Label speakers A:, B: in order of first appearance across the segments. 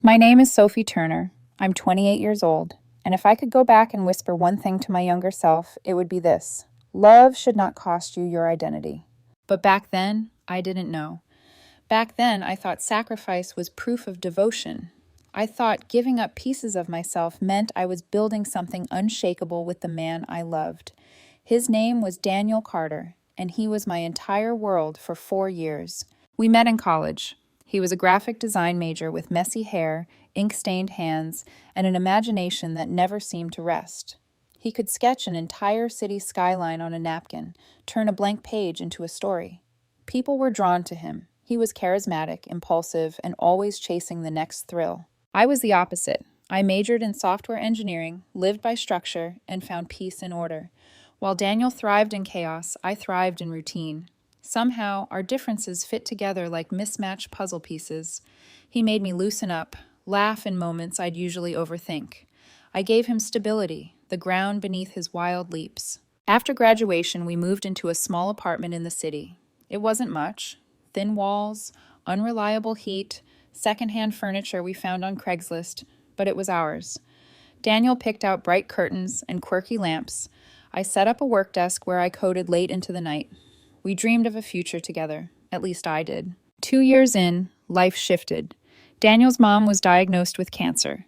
A: My name is Sophie Turner. I'm 28 years old, and if I could go back and whisper one thing to my younger self, it would be this: love should not cost you your identity. But back then, I didn't know. Back then, I thought sacrifice was proof of devotion. I thought giving up pieces of myself meant I was building something unshakable with the man I loved. His name was Daniel Carter, and he was my entire world for 4 years. We met in college. He was a graphic design major with messy hair, ink-stained hands, and an imagination that never seemed to rest. He could sketch an entire city skyline on a napkin, turn a blank page into a story. People were drawn to him. He was charismatic, impulsive, and always chasing the next thrill. I was the opposite. I majored in software engineering, lived by structure, and found peace and order. While Daniel thrived in chaos, I thrived in routine. Somehow, our differences fit together like mismatched puzzle pieces. He made me loosen up, laugh in moments I'd usually overthink. I gave him stability, the ground beneath his wild leaps. After graduation, we moved into a small apartment in the city. It wasn't much: thin walls, unreliable heat, secondhand furniture we found on Craigslist, but it was ours. Daniel picked out bright curtains and quirky lamps. I set up a work desk where I coded late into the night. We dreamed of a future together. At least I did. 2 years in, life shifted. Daniel's mom was diagnosed with cancer.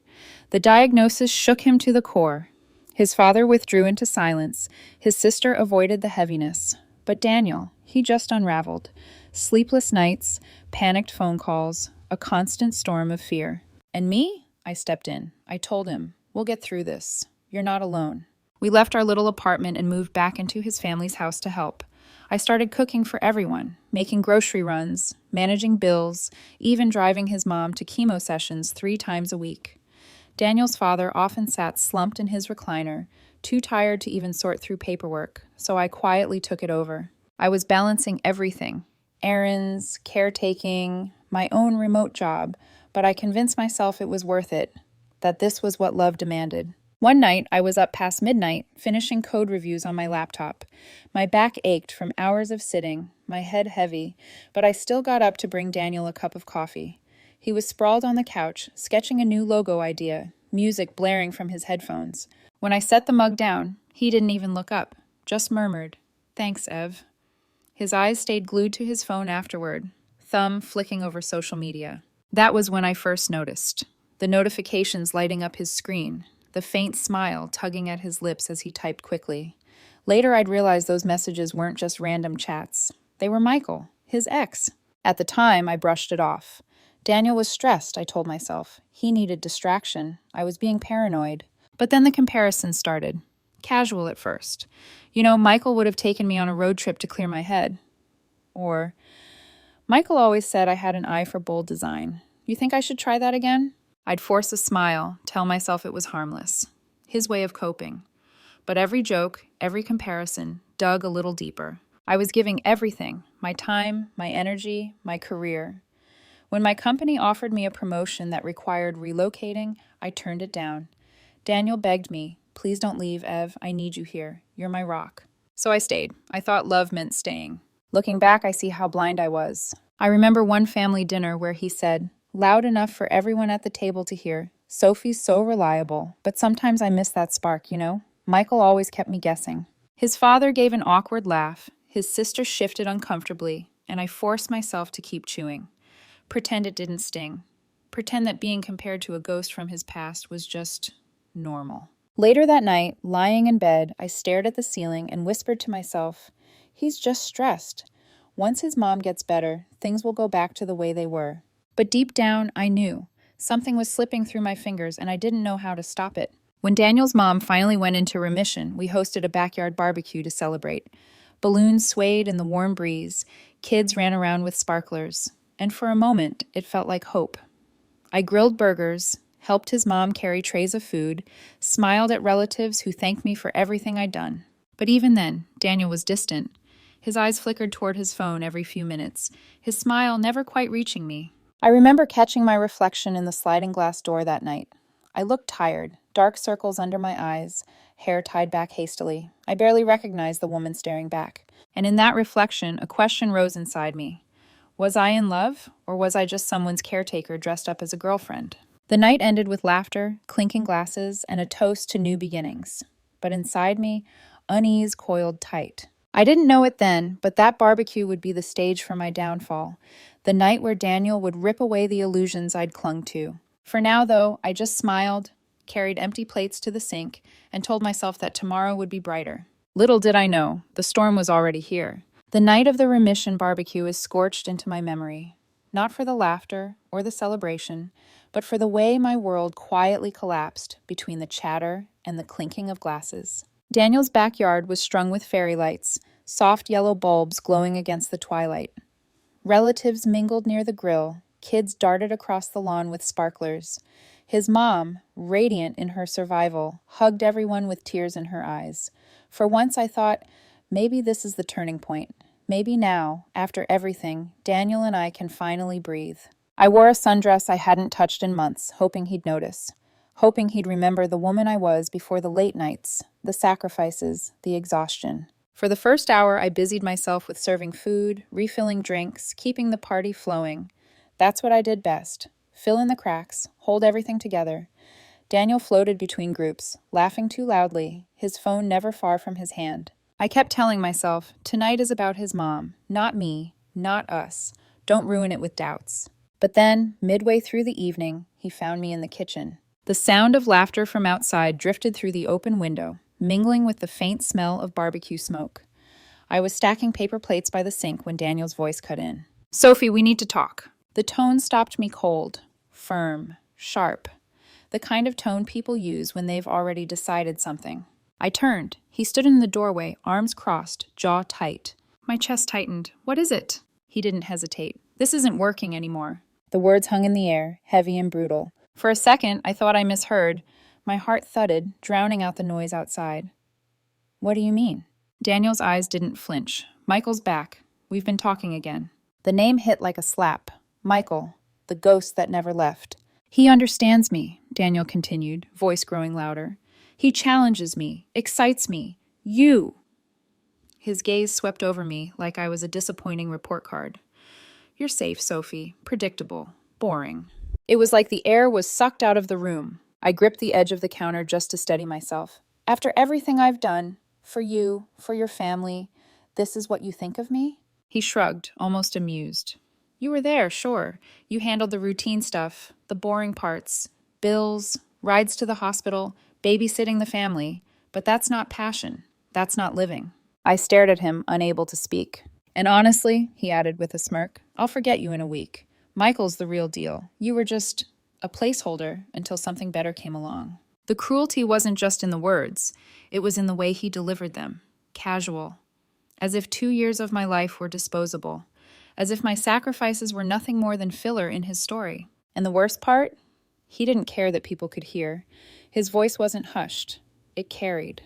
A: The diagnosis shook him to the core. His father withdrew into silence. His sister avoided the heaviness. But Daniel, he just unraveled. Sleepless nights, panicked phone calls, a constant storm of fear. And me? I stepped in. I told him, "We'll get through this. You're not alone." We left our little apartment and moved back into his family's house to help. I started cooking for everyone, making grocery runs, managing bills, even driving his mom to chemo sessions 3 times a week. Daniel's father often sat slumped in his recliner, too tired to even sort through paperwork, so I quietly took it over. I was balancing everything: errands, caretaking, my own remote job, but I convinced myself it was worth it, that this was what love demanded. One night, I was up past midnight, finishing code reviews on my laptop. My back ached from hours of sitting, my head heavy, but I still got up to bring Daniel a cup of coffee. He was sprawled on the couch, sketching a new logo idea, music blaring from his headphones. When I set the mug down, he didn't even look up, just murmured, "Thanks, Ev." His eyes stayed glued to his phone afterward, thumb flicking over social media. That was when I first noticed. The notifications lighting up his screen, the faint smile tugging at his lips as he typed quickly. Later, I'd realized those messages weren't just random chats. They were Michael, his ex. At the time, I brushed it off. Daniel was stressed, I told myself. He needed distraction. I was being paranoid. But then the comparison started. Casual at first. Michael would have taken me on a road trip to clear my head. Or, Michael always said I had an eye for bold design. You think I should try that again? I'd force a smile, tell myself it was harmless. His way of coping. But every joke, every comparison, dug a little deeper. I was giving everything: my time, my energy, my career. When my company offered me a promotion that required relocating, I turned it down. Daniel begged me, "Please don't leave, Ev. I need you here. You're my rock." So I stayed. I thought love meant staying. Looking back, I see how blind I was. I remember one family dinner where he said, loud enough for everyone at the table to hear, "Sophie's so reliable." But sometimes I miss that spark, Michael always kept me guessing. His father gave an awkward laugh. His sister shifted uncomfortably, and I forced myself to keep chewing. Pretend it didn't sting. Pretend that being compared to a ghost from his past was just normal. Later that night, lying in bed, I stared at the ceiling and whispered to myself, "He's just stressed. Once his mom gets better, things will go back to the way they were." But deep down, I knew. Something was slipping through my fingers, and I didn't know how to stop it. When Daniel's mom finally went into remission, we hosted a backyard barbecue to celebrate. Balloons swayed in the warm breeze. Kids ran around with sparklers. And for a moment, it felt like hope. I grilled burgers, helped his mom carry trays of food, smiled at relatives who thanked me for everything I'd done. But even then, Daniel was distant. His eyes flickered toward his phone every few minutes, his smile never quite reaching me. I remember catching my reflection in the sliding glass door that night. I looked tired, dark circles under my eyes, hair tied back hastily. I barely recognized the woman staring back. And in that reflection, a question rose inside me. Was I in love, or was I just someone's caretaker dressed up as a girlfriend? The night ended with laughter, clinking glasses, and a toast to new beginnings. But inside me, unease coiled tight. I didn't know it then, but that barbecue would be the stage for my downfall, the night where Daniel would rip away the illusions I'd clung to. For now, though, I just smiled, carried empty plates to the sink, and told myself that tomorrow would be brighter. Little did I know, the storm was already here. The night of the remission barbecue is scorched into my memory, not for the laughter or the celebration, but for the way my world quietly collapsed between the chatter and the clinking of glasses. Daniel's backyard was strung with fairy lights, soft yellow bulbs glowing against the twilight. Relatives mingled near the grill, kids darted across the lawn with sparklers. His mom, radiant in her survival, hugged everyone with tears in her eyes. For once I thought, maybe this is the turning point. Maybe now, after everything, Daniel and I can finally breathe. I wore a sundress I hadn't touched in months, hoping he'd notice. Hoping he'd remember the woman I was before the late nights, the sacrifices, the exhaustion. For the first hour, I busied myself with serving food, refilling drinks, keeping the party flowing. That's what I did best. Fill in the cracks, hold everything together. Daniel floated between groups, laughing too loudly, his phone never far from his hand. I kept telling myself, tonight is about his mom, not me, not us. Don't ruin it with doubts. But then, midway through the evening, he found me in the kitchen. The sound of laughter from outside drifted through the open window, mingling with the faint smell of barbecue smoke. I was stacking paper plates by the sink when Daniel's voice cut in. "Sophie, we need to talk." The tone stopped me cold, firm, sharp. The kind of tone people use when they've already decided something. I turned. He stood in the doorway, arms crossed, jaw tight. My chest tightened. "What is it?" He didn't hesitate. "This isn't working anymore." The words hung in the air, heavy and brutal. For a second, I thought I misheard. My heart thudded, drowning out the noise outside. "What do you mean?" Daniel's eyes didn't flinch. "Michael's back. We've been talking again." The name hit like a slap. Michael, the ghost that never left. "He understands me," Daniel continued, voice growing louder. "He challenges me, excites me. You!" His gaze swept over me like I was a disappointing report card. "You're safe, Sophie. Predictable. Boring." It was like the air was sucked out of the room. I gripped the edge of the counter just to steady myself. "After everything I've done, for you, for your family, this is what you think of me?" He shrugged, almost amused. "You were there, sure. You handled the routine stuff, the boring parts, bills, rides to the hospital, babysitting the family. But that's not passion. That's not living." I stared at him, unable to speak. "And honestly," he added with a smirk, "I'll forget you in a week. Michael's the real deal. You were just a placeholder until something better came along." The cruelty wasn't just in the words. It was in the way he delivered them. Casual. As if 2 years of my life were disposable. As if my sacrifices were nothing more than filler in his story. And the worst part? He didn't care that people could hear. His voice wasn't hushed. It carried.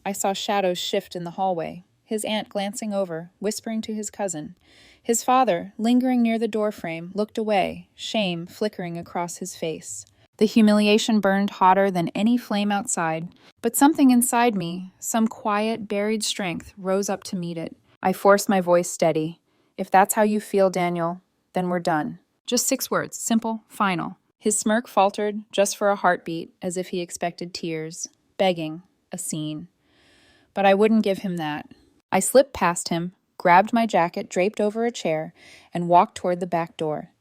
A: I saw shadows shift in the hallway. His aunt glancing over, whispering to his cousin. His father, lingering near the doorframe, looked away, shame flickering across his face. The humiliation burned hotter than any flame outside, but something inside me, some quiet, buried strength, rose up to meet it. I forced my voice steady. "If that's how you feel, Daniel, then we're done." Just 6 words, simple, final. His smirk faltered, just for a heartbeat, as if he expected tears, begging, a scene. But I wouldn't give him that. I slipped past him, grabbed my jacket draped over a chair, and walked toward the back door.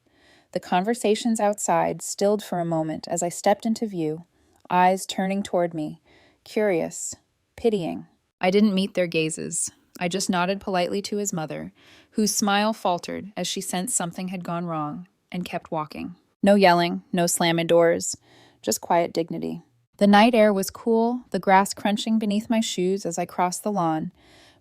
A: The conversations outside stilled for a moment as I stepped into view, eyes turning toward me, curious, pitying. I didn't meet their gazes. I just nodded politely to his mother, whose smile faltered as she sensed something had gone wrong, and kept walking. No yelling, no slamming doors, just quiet dignity. The night air was cool, the grass crunching beneath my shoes as I crossed the lawn.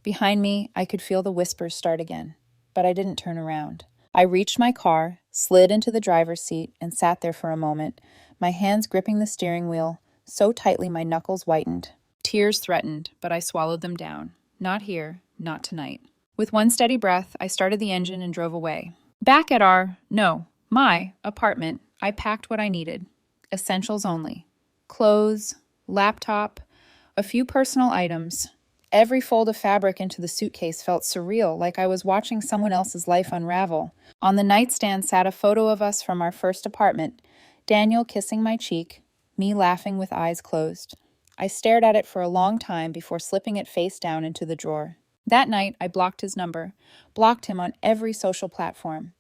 A: Behind me, I could feel the whispers start again, but I didn't turn around. I reached my car, slid into the driver's seat, and sat there for a moment, my hands gripping the steering wheel, so tightly my knuckles whitened. Tears threatened, but I swallowed them down. Not here, not tonight. With one steady breath, I started the engine and drove away. Back at my apartment, I packed what I needed. Essentials only. Clothes, laptop, a few personal items. Every fold of fabric into the suitcase felt surreal, like I was watching someone else's life unravel. On the nightstand sat a photo of us from our first apartment, Daniel kissing my cheek, me laughing with eyes closed. I stared at it for a long time before slipping it face down into the drawer. That night, I blocked his number, blocked him on every social platform.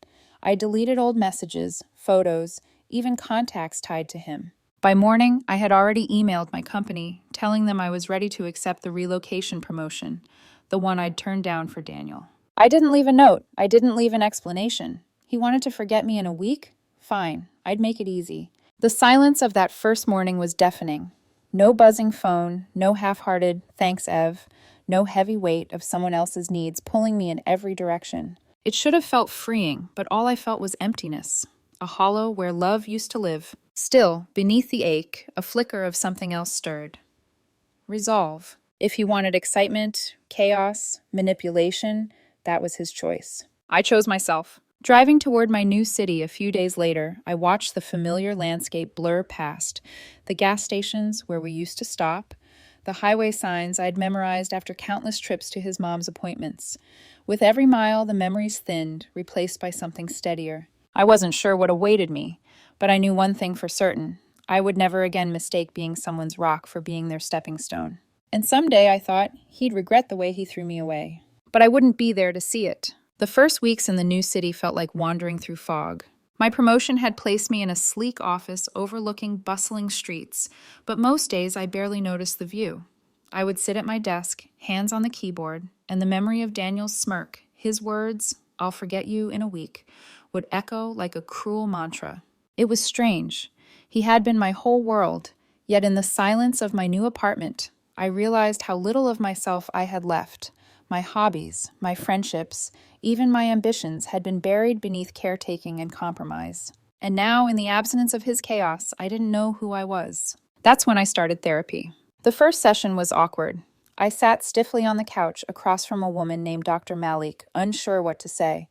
A: I deleted old messages, photos, even contacts tied to him. By morning, I had already emailed my company, telling them I was ready to accept the relocation promotion, the one I'd turned down for Daniel. I didn't leave a note. I didn't leave an explanation. He wanted to forget me in a week? Fine, I'd make it easy. The silence of that first morning was deafening. No buzzing phone, no half-hearted, thanks, Ev, no heavy weight of someone else's needs pulling me in every direction. It should have felt freeing, but all I felt was emptiness, a hollow where love used to live. Still, beneath the ache, a flicker of something else stirred. Resolve. If he wanted excitement, chaos, manipulation, that was his choice. I chose myself. Driving toward my new city a few days later, I watched the familiar landscape blur past, the gas stations where we used to stop, the highway signs I'd memorized after countless trips to his mom's appointments. With every mile, the memories thinned, replaced by something steadier. I wasn't sure what awaited me, but I knew one thing for certain. I would never again mistake being someone's rock for being their stepping stone. And someday, I thought, he'd regret the way he threw me away. But I wouldn't be there to see it. The first weeks in the new city felt like wandering through fog. My promotion had placed me in a sleek office overlooking bustling streets, but most days I barely noticed the view. I would sit at my desk, hands on the keyboard, and the memory of Daniel's smirk, his words, "I'll forget you in a week," would echo like a cruel mantra. It was strange. He had been my whole world, yet in the silence of my new apartment, I realized how little of myself I had left. My hobbies, my friendships, even my ambitions had been buried beneath caretaking and compromise. And now, in the absence of his chaos, I didn't know who I was. That's when I started therapy. The first session was awkward. I sat stiffly on the couch across from a woman named Dr. Malik, unsure what to say.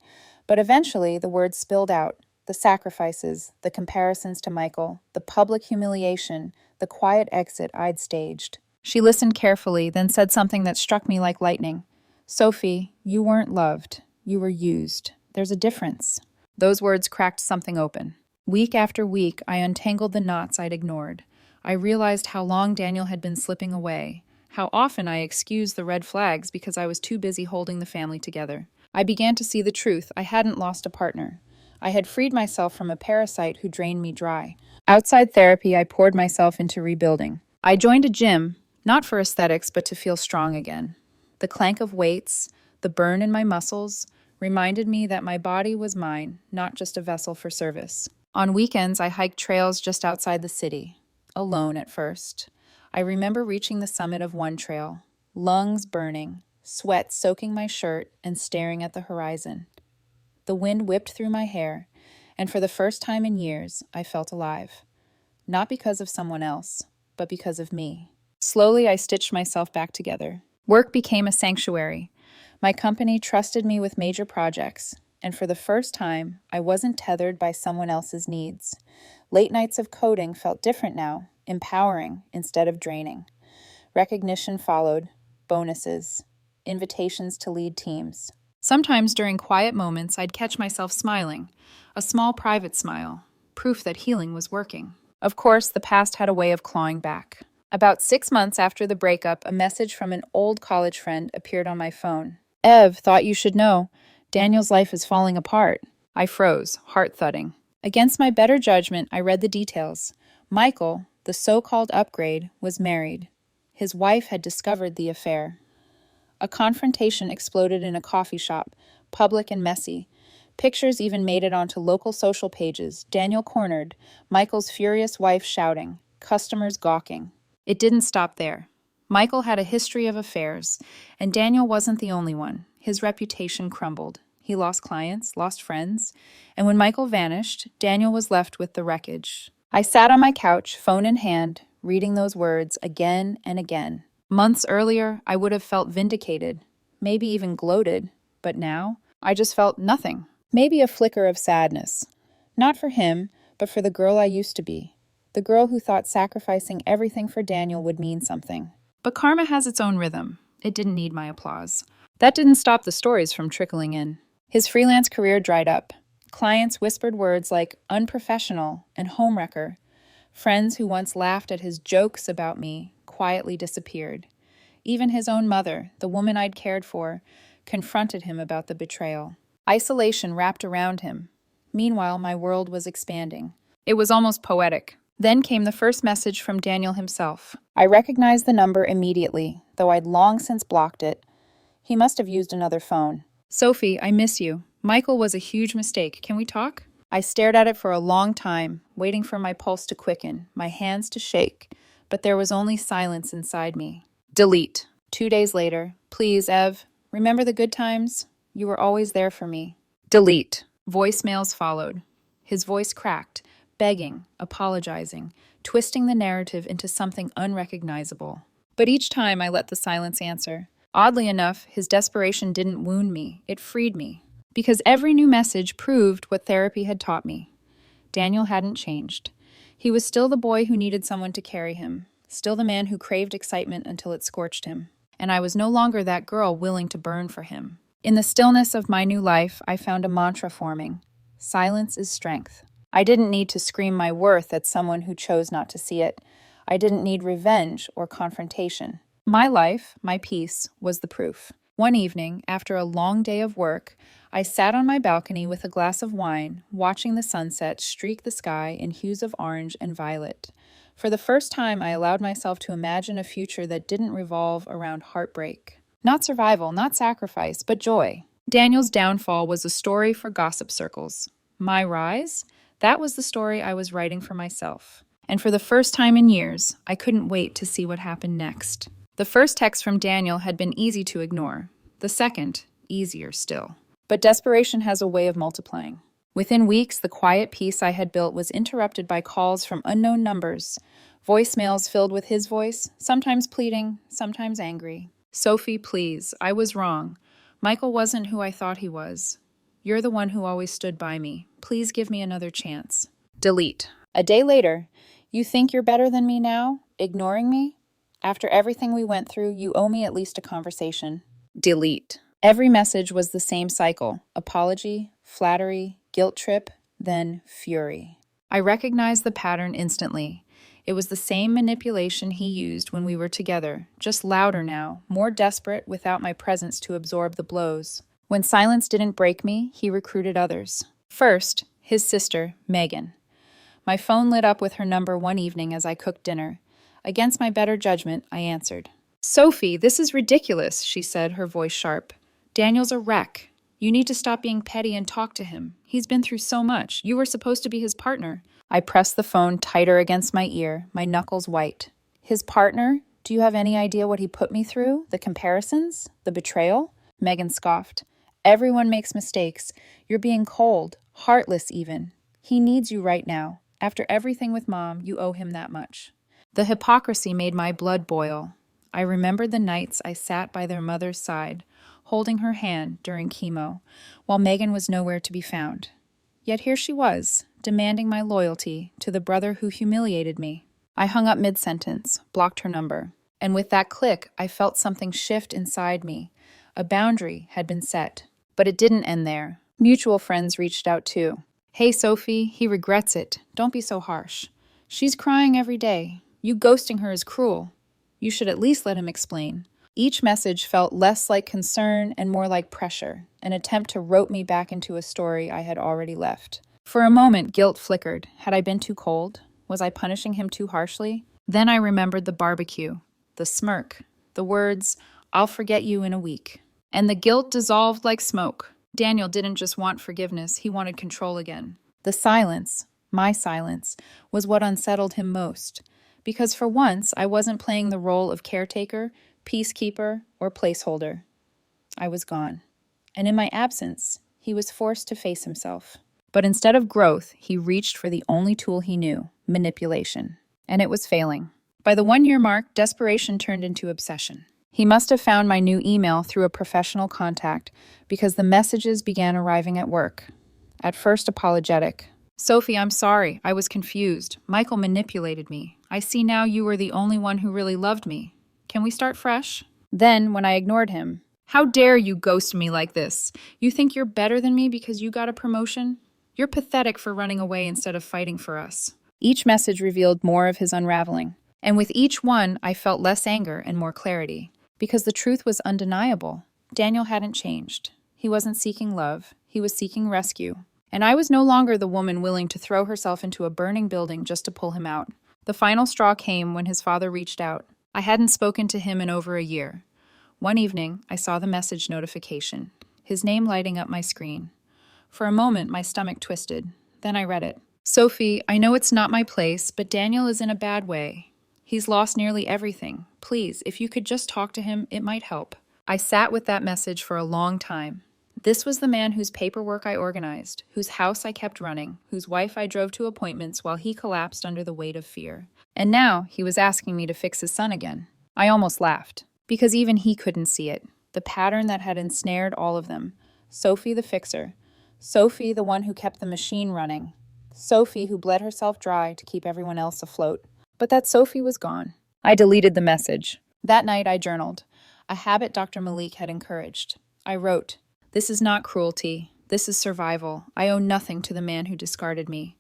A: But eventually, the words spilled out. The sacrifices, the comparisons to Michael, the public humiliation, the quiet exit I'd staged. She listened carefully, then said something that struck me like lightning. "Sophie, you weren't loved. You were used. There's a difference." Those words cracked something open. Week after week, I untangled the knots I'd ignored. I realized how long Daniel had been slipping away, how often I excused the red flags because I was too busy holding the family together. I began to see the truth. I hadn't lost a partner. I had freed myself from a parasite who drained me dry. Outside therapy, I poured myself into rebuilding. I joined a gym, not for aesthetics, but to feel strong again. The clank of weights, the burn in my muscles, reminded me that my body was mine, not just a vessel for service. On weekends, I hiked trails just outside the city, alone at first. I remember reaching the summit of one trail, lungs burning, sweat soaking my shirt, and staring at the horizon. The wind whipped through my hair, and for the first time in years, I felt alive. Not because of someone else, but because of me. Slowly, I stitched myself back together. Work became a sanctuary. My company trusted me with major projects, and for the first time, I wasn't tethered by someone else's needs. Late nights of coding felt different now, empowering instead of draining. Recognition followed, bonuses, invitations to lead teams. Sometimes during quiet moments, I'd catch myself smiling, a small private smile, proof that healing was working. Of course, the past had a way of clawing back. About 6 months after the breakup, a message from an old college friend appeared on my phone. "Ev, thought you should know. Daniel's life is falling apart." I froze, heart thudding. Against my better judgment, I read the details. Michael, the so-called upgrade, was married. His wife had discovered the affair. A confrontation exploded in a coffee shop, public and messy. Pictures even made it onto local social pages. Daniel cornered, Michael's furious wife shouting, customers gawking. It didn't stop there. Michael had a history of affairs, and Daniel wasn't the only one. His reputation crumbled. He lost clients, lost friends, and when Michael vanished, Daniel was left with the wreckage. I sat on my couch, phone in hand, reading those words again and again. Months earlier, I would have felt vindicated, maybe even gloated, but now, I just felt nothing. Maybe a flicker of sadness. Not for him, but for the girl I used to be. The girl who thought sacrificing everything for Daniel would mean something. But karma has its own rhythm. It didn't need my applause. That didn't stop the stories from trickling in. His freelance career dried up. Clients whispered words like unprofessional and homewrecker. Friends who once laughed at his jokes about me quietly disappeared. Even his own mother, the woman I'd cared for, confronted him about the betrayal. Isolation wrapped around him. Meanwhile, my world was expanding. It was almost poetic. Then came the first message from Daniel himself. I recognized the number immediately, though I'd long since blocked it. He must have used another phone. Sophie, I miss you. Michael was a huge mistake. Can we talk? I stared at it for a long time, waiting for my pulse to quicken, my hands to shake, but there was only silence inside me. Delete. 2 days later. Please, Ev, remember the good times? You were always there for me. Delete. Voicemails followed. His voice cracked, begging, apologizing, twisting the narrative into something unrecognizable. But each time I let the silence answer. Oddly enough, his desperation didn't wound me, it freed me. Because every new message proved what therapy had taught me. Daniel hadn't changed. He was still the boy who needed someone to carry him, still the man who craved excitement until it scorched him. And I was no longer that girl willing to burn for him. In the stillness of my new life, I found a mantra forming. Silence is strength. I didn't need to scream my worth at someone who chose not to see it. I didn't need revenge or confrontation. My life, my peace, was the proof. One evening, after a long day of work, I sat on my balcony with a glass of wine, watching the sunset streak the sky in hues of orange and violet. For the first time, I allowed myself to imagine a future that didn't revolve around heartbreak. Not survival, not sacrifice, but joy. Daniel's downfall was a story for gossip circles. My rise? That was the story I was writing for myself. And for the first time in years, I couldn't wait to see what happened next. The first text from Daniel had been easy to ignore. The second, easier still. But desperation has a way of multiplying. Within weeks, the quiet peace I had built was interrupted by calls from unknown numbers, voicemails filled with his voice, sometimes pleading, sometimes angry. Sophie, please, I was wrong. Michael wasn't who I thought he was. You're the one who always stood by me. Please give me another chance. Delete. A day later, you think you're better than me now, ignoring me? After everything we went through, you owe me at least a conversation. Delete. Every message was the same cycle. Apology, flattery, guilt trip, then fury. I recognized the pattern instantly. It was the same manipulation he used when we were together, just louder now, more desperate without my presence to absorb the blows. When silence didn't break me, he recruited others. First, his sister, Megan. My phone lit up with her number one evening as I cooked dinner. Against my better judgment, I answered. Sophie, this is ridiculous, she said, her voice sharp. Daniel's a wreck. You need to stop being petty and talk to him. He's been through so much. You were supposed to be his partner. I pressed the phone tighter against my ear, my knuckles white. His partner? Do you have any idea what he put me through? The comparisons? The betrayal? Megan scoffed. Everyone makes mistakes. You're being cold, heartless even. He needs you right now. After everything with Mom, you owe him that much. The hypocrisy made my blood boil. I remembered the nights I sat by their mother's side, holding her hand during chemo, while Megan was nowhere to be found. Yet here she was, demanding my loyalty to the brother who humiliated me. I hung up mid-sentence, blocked her number, and with that click, I felt something shift inside me. A boundary had been set. But it didn't end there. Mutual friends reached out too. Hey, Sophie, he regrets it. Don't be so harsh. She's crying every day. You ghosting her is cruel. You should at least let him explain. Each message felt less like concern and more like pressure, an attempt to rope me back into a story I had already left. For a moment, guilt flickered. Had I been too cold? Was I punishing him too harshly? Then I remembered the barbecue, the smirk, the words, I'll forget you in a week. And the guilt dissolved like smoke. Daniel didn't just want forgiveness, he wanted control again. The silence, my silence, was what unsettled him most. Because for once, I wasn't playing the role of caretaker, peacekeeper, or placeholder. I was gone. And in my absence, he was forced to face himself. But instead of growth, he reached for the only tool he knew, manipulation. And it was failing. By the 1-year mark, desperation turned into obsession. He must have found my new email through a professional contact because the messages began arriving at work. At first apologetic. Sophie, I'm sorry. I was confused. Michael manipulated me. I see now you were the only one who really loved me. Can we start fresh? Then, when I ignored him, how dare you ghost me like this? You think you're better than me because you got a promotion? You're pathetic for running away instead of fighting for us. Each message revealed more of his unraveling, and with each one, I felt less anger and more clarity, because the truth was undeniable. Daniel hadn't changed. He wasn't seeking love, he was seeking rescue. And I was no longer the woman willing to throw herself into a burning building just to pull him out. The final straw came when his father reached out. I hadn't spoken to him in over a year. One evening, I saw the message notification, his name lighting up my screen. For a moment, my stomach twisted. Then I read it. Sophie, I know it's not my place, but Daniel is in a bad way. He's lost nearly everything. Please, if you could just talk to him, it might help. I sat with that message for a long time. This was the man whose paperwork I organized, whose house I kept running, whose wife I drove to appointments while he collapsed under the weight of fear. And now he was asking me to fix his son again. I almost laughed, because even he couldn't see it. The pattern that had ensnared all of them. Sophie the fixer. Sophie the one who kept the machine running. Sophie who bled herself dry to keep everyone else afloat. But that Sophie was gone. I deleted the message. That night I journaled, a habit Dr. Malik had encouraged. I wrote, "This is not cruelty. This is survival. I owe nothing to the man who discarded me.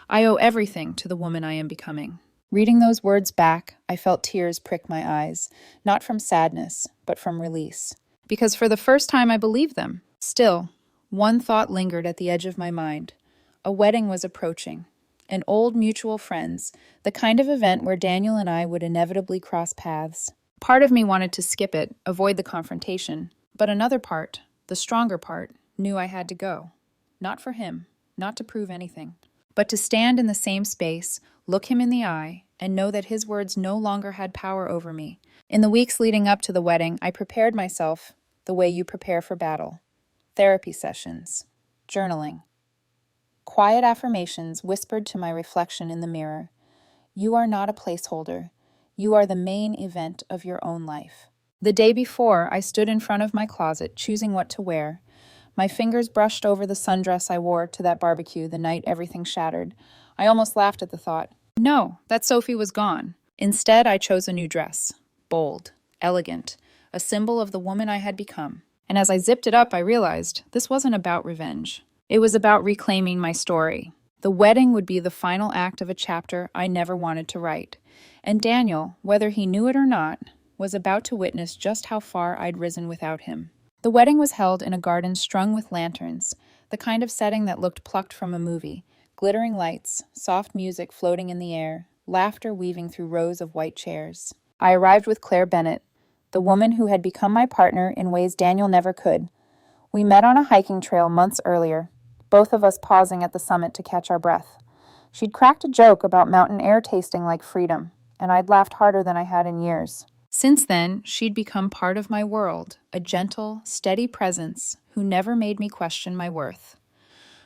A: I owe everything to the woman I am becoming." Reading those words back, I felt tears prick my eyes, not from sadness, but from release. Because for the first time I believed them. Still, one thought lingered at the edge of my mind. A wedding was approaching. An old mutual friends, the kind of event where Daniel and I would inevitably cross paths. Part of me wanted to skip it, avoid the confrontation, but another part, the stronger part, knew I had to go. Not for him, not to prove anything, but to stand in the same space, look him in the eye, and know that his words no longer had power over me. In the weeks leading up to the wedding, I prepared myself the way you prepare for battle. Therapy sessions, journaling, quiet affirmations whispered to my reflection in the mirror. You are not a placeholder. You are the main event of your own life. The day before, I stood in front of my closet, choosing what to wear. My fingers brushed over the sundress I wore to that barbecue the night everything shattered. I almost laughed at the thought. No, that Sophie was gone. Instead, I chose a new dress. Bold, elegant, a symbol of the woman I had become. And as I zipped it up, I realized this wasn't about revenge. It was about reclaiming my story. The wedding would be the final act of a chapter I never wanted to write. And Daniel, whether he knew it or not, was about to witness just how far I'd risen without him. The wedding was held in a garden strung with lanterns, the kind of setting that looked plucked from a movie. Glittering lights, soft music floating in the air, laughter weaving through rows of white chairs. I arrived with Claire Bennett, the woman who had become my partner in ways Daniel never could. We met on a hiking trail months earlier, both of us pausing at the summit to catch our breath. She'd cracked a joke about mountain air tasting like freedom, and I'd laughed harder than I had in years. Since then, she'd become part of my world, a gentle, steady presence who never made me question my worth.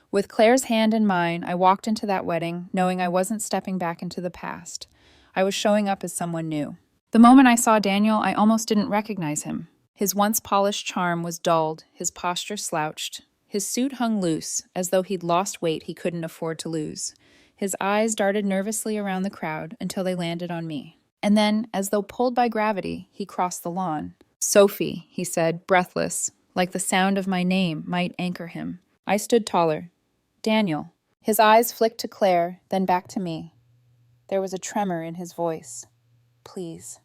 A: With Claire's hand in mine, I walked into that wedding, knowing I wasn't stepping back into the past. I was showing up as someone new. The moment I saw Daniel, I almost didn't recognize him. His once polished charm was dulled, his posture slouched. His suit hung loose, as though he'd lost weight he couldn't afford to lose. His eyes darted nervously around the crowd until they landed on me. And then, as though pulled by gravity, he crossed the lawn. "Sophie," he said, breathless, like the sound of my name might anchor him. I stood taller. "Daniel." His eyes flicked to Claire, then back to me. There was a tremor in his voice. "Please,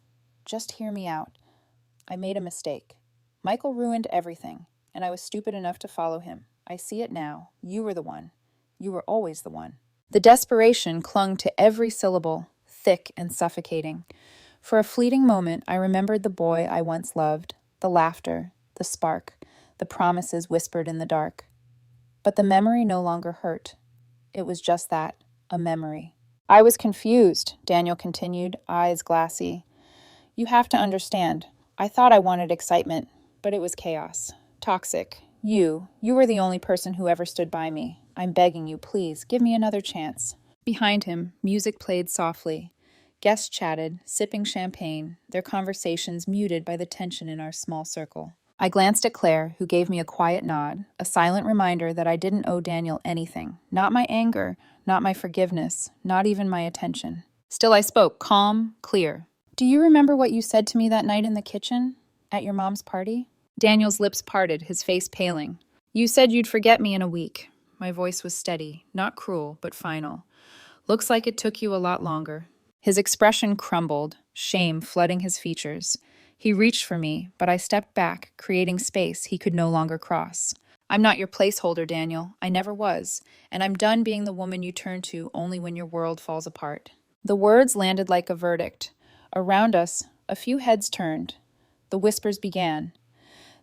A: just hear me out. I made a mistake. Michael ruined everything, and I was stupid enough to follow him. I see it now. You were the one. You were always the one." The desperation clung to every syllable, thick and suffocating. For a fleeting moment, I remembered the boy I once loved, the laughter, the spark, the promises whispered in the dark. But the memory no longer hurt. It was just that, a memory. "I was confused," Daniel continued, eyes glassy. "You have to understand. I thought I wanted excitement, but it was chaos. Toxic. You were the only person who ever stood by me. I'm begging you, please, give me another chance." Behind him, music played softly. Guests chatted, sipping champagne, their conversations muted by the tension in our small circle. I glanced at Claire, who gave me a quiet nod, a silent reminder that I didn't owe Daniel anything. Not my anger, not my forgiveness, not even my attention. Still I spoke, calm, clear. "Do you remember what you said to me that night in the kitchen? At your mom's party?" Daniel's lips parted, his face paling. "You said you'd forget me in a week. My voice was steady, not cruel, but final. Looks like it took you a lot longer. His expression crumbled, shame flooding his features. He reached for me, but I stepped back, creating space he could no longer cross. I'm not your placeholder, Daniel. I never was. And I'm done being the woman you turn to only when your world falls apart. The words landed like a verdict. Around us, a few heads turned. The whispers began.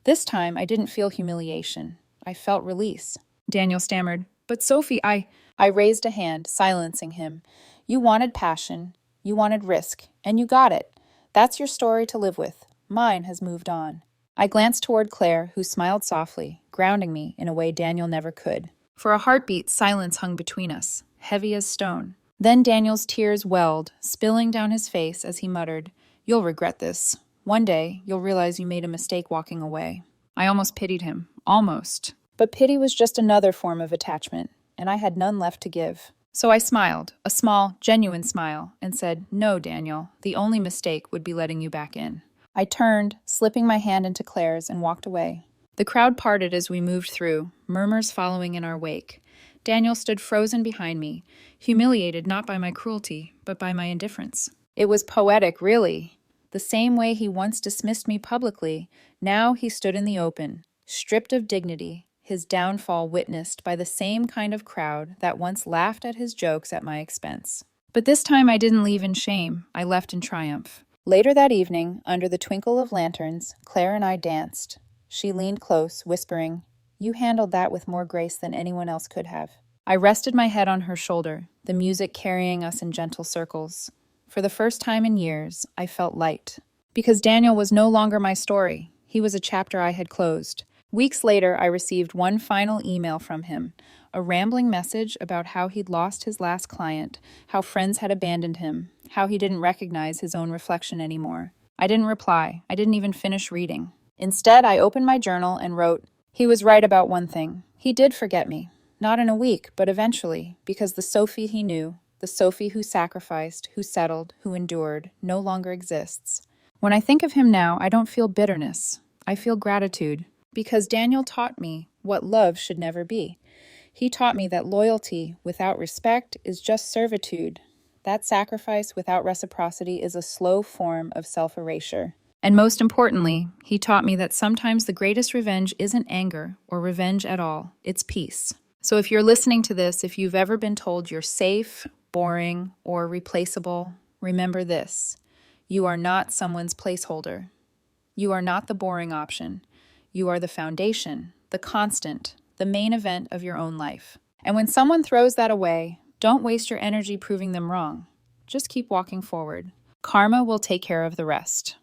A: This time, I didn't feel humiliation. I felt release. Daniel stammered, "But Sophie, I raised a hand, silencing him. You wanted passion, you wanted risk, and you got it. That's your story to live with. Mine has moved on." I glanced toward Claire, who smiled softly, grounding me in a way Daniel never could. For a heartbeat, silence hung between us, heavy as stone. Then Daniel's tears welled, spilling down his face as he muttered, "You'll regret this. One day, you'll realize you made a mistake walking away." I almost pitied him. Almost. But pity was just another form of attachment, and I had none left to give. So I smiled, a small, genuine smile, and said, "No, Daniel, the only mistake would be letting you back in." I turned, slipping my hand into Claire's, and walked away. The crowd parted as we moved through, murmurs following in our wake. Daniel stood frozen behind me, humiliated not by my cruelty, but by my indifference. It was poetic, really. The same way he once dismissed me publicly, now he stood in the open, stripped of dignity, his downfall witnessed by the same kind of crowd that once laughed at his jokes at my expense. But this time I didn't leave in shame, I left in triumph. Later that evening, under the twinkle of lanterns, Claire and I danced. She leaned close, whispering, "You handled that with more grace than anyone else could have." I rested my head on her shoulder, the music carrying us in gentle circles. For the first time in years, I felt light. Because Daniel was no longer my story. He was a chapter I had closed. Weeks later, I received one final email from him, a rambling message about how he'd lost his last client, how friends had abandoned him, how he didn't recognize his own reflection anymore. I didn't reply. I didn't even finish reading. Instead, I opened my journal and wrote, "He was right about one thing. He did forget me. Not in a week, but eventually, because the Sophie he knew, the Sophie who sacrificed, who settled, who endured, no longer exists. When I think of him now, I don't feel bitterness. I feel gratitude. Because Daniel taught me what love should never be. He taught me that loyalty without respect is just servitude. That sacrifice without reciprocity is a slow form of self-erasure. And most importantly, he taught me that sometimes the greatest revenge isn't anger or revenge at all. It's peace. So if you're listening to this, if you've ever been told you're safe, boring, or replaceable, remember this. You are not someone's placeholder. You are not the boring option. You are the foundation, the constant, the main event of your own life. And when someone throws that away, don't waste your energy proving them wrong. Just keep walking forward. Karma will take care of the rest.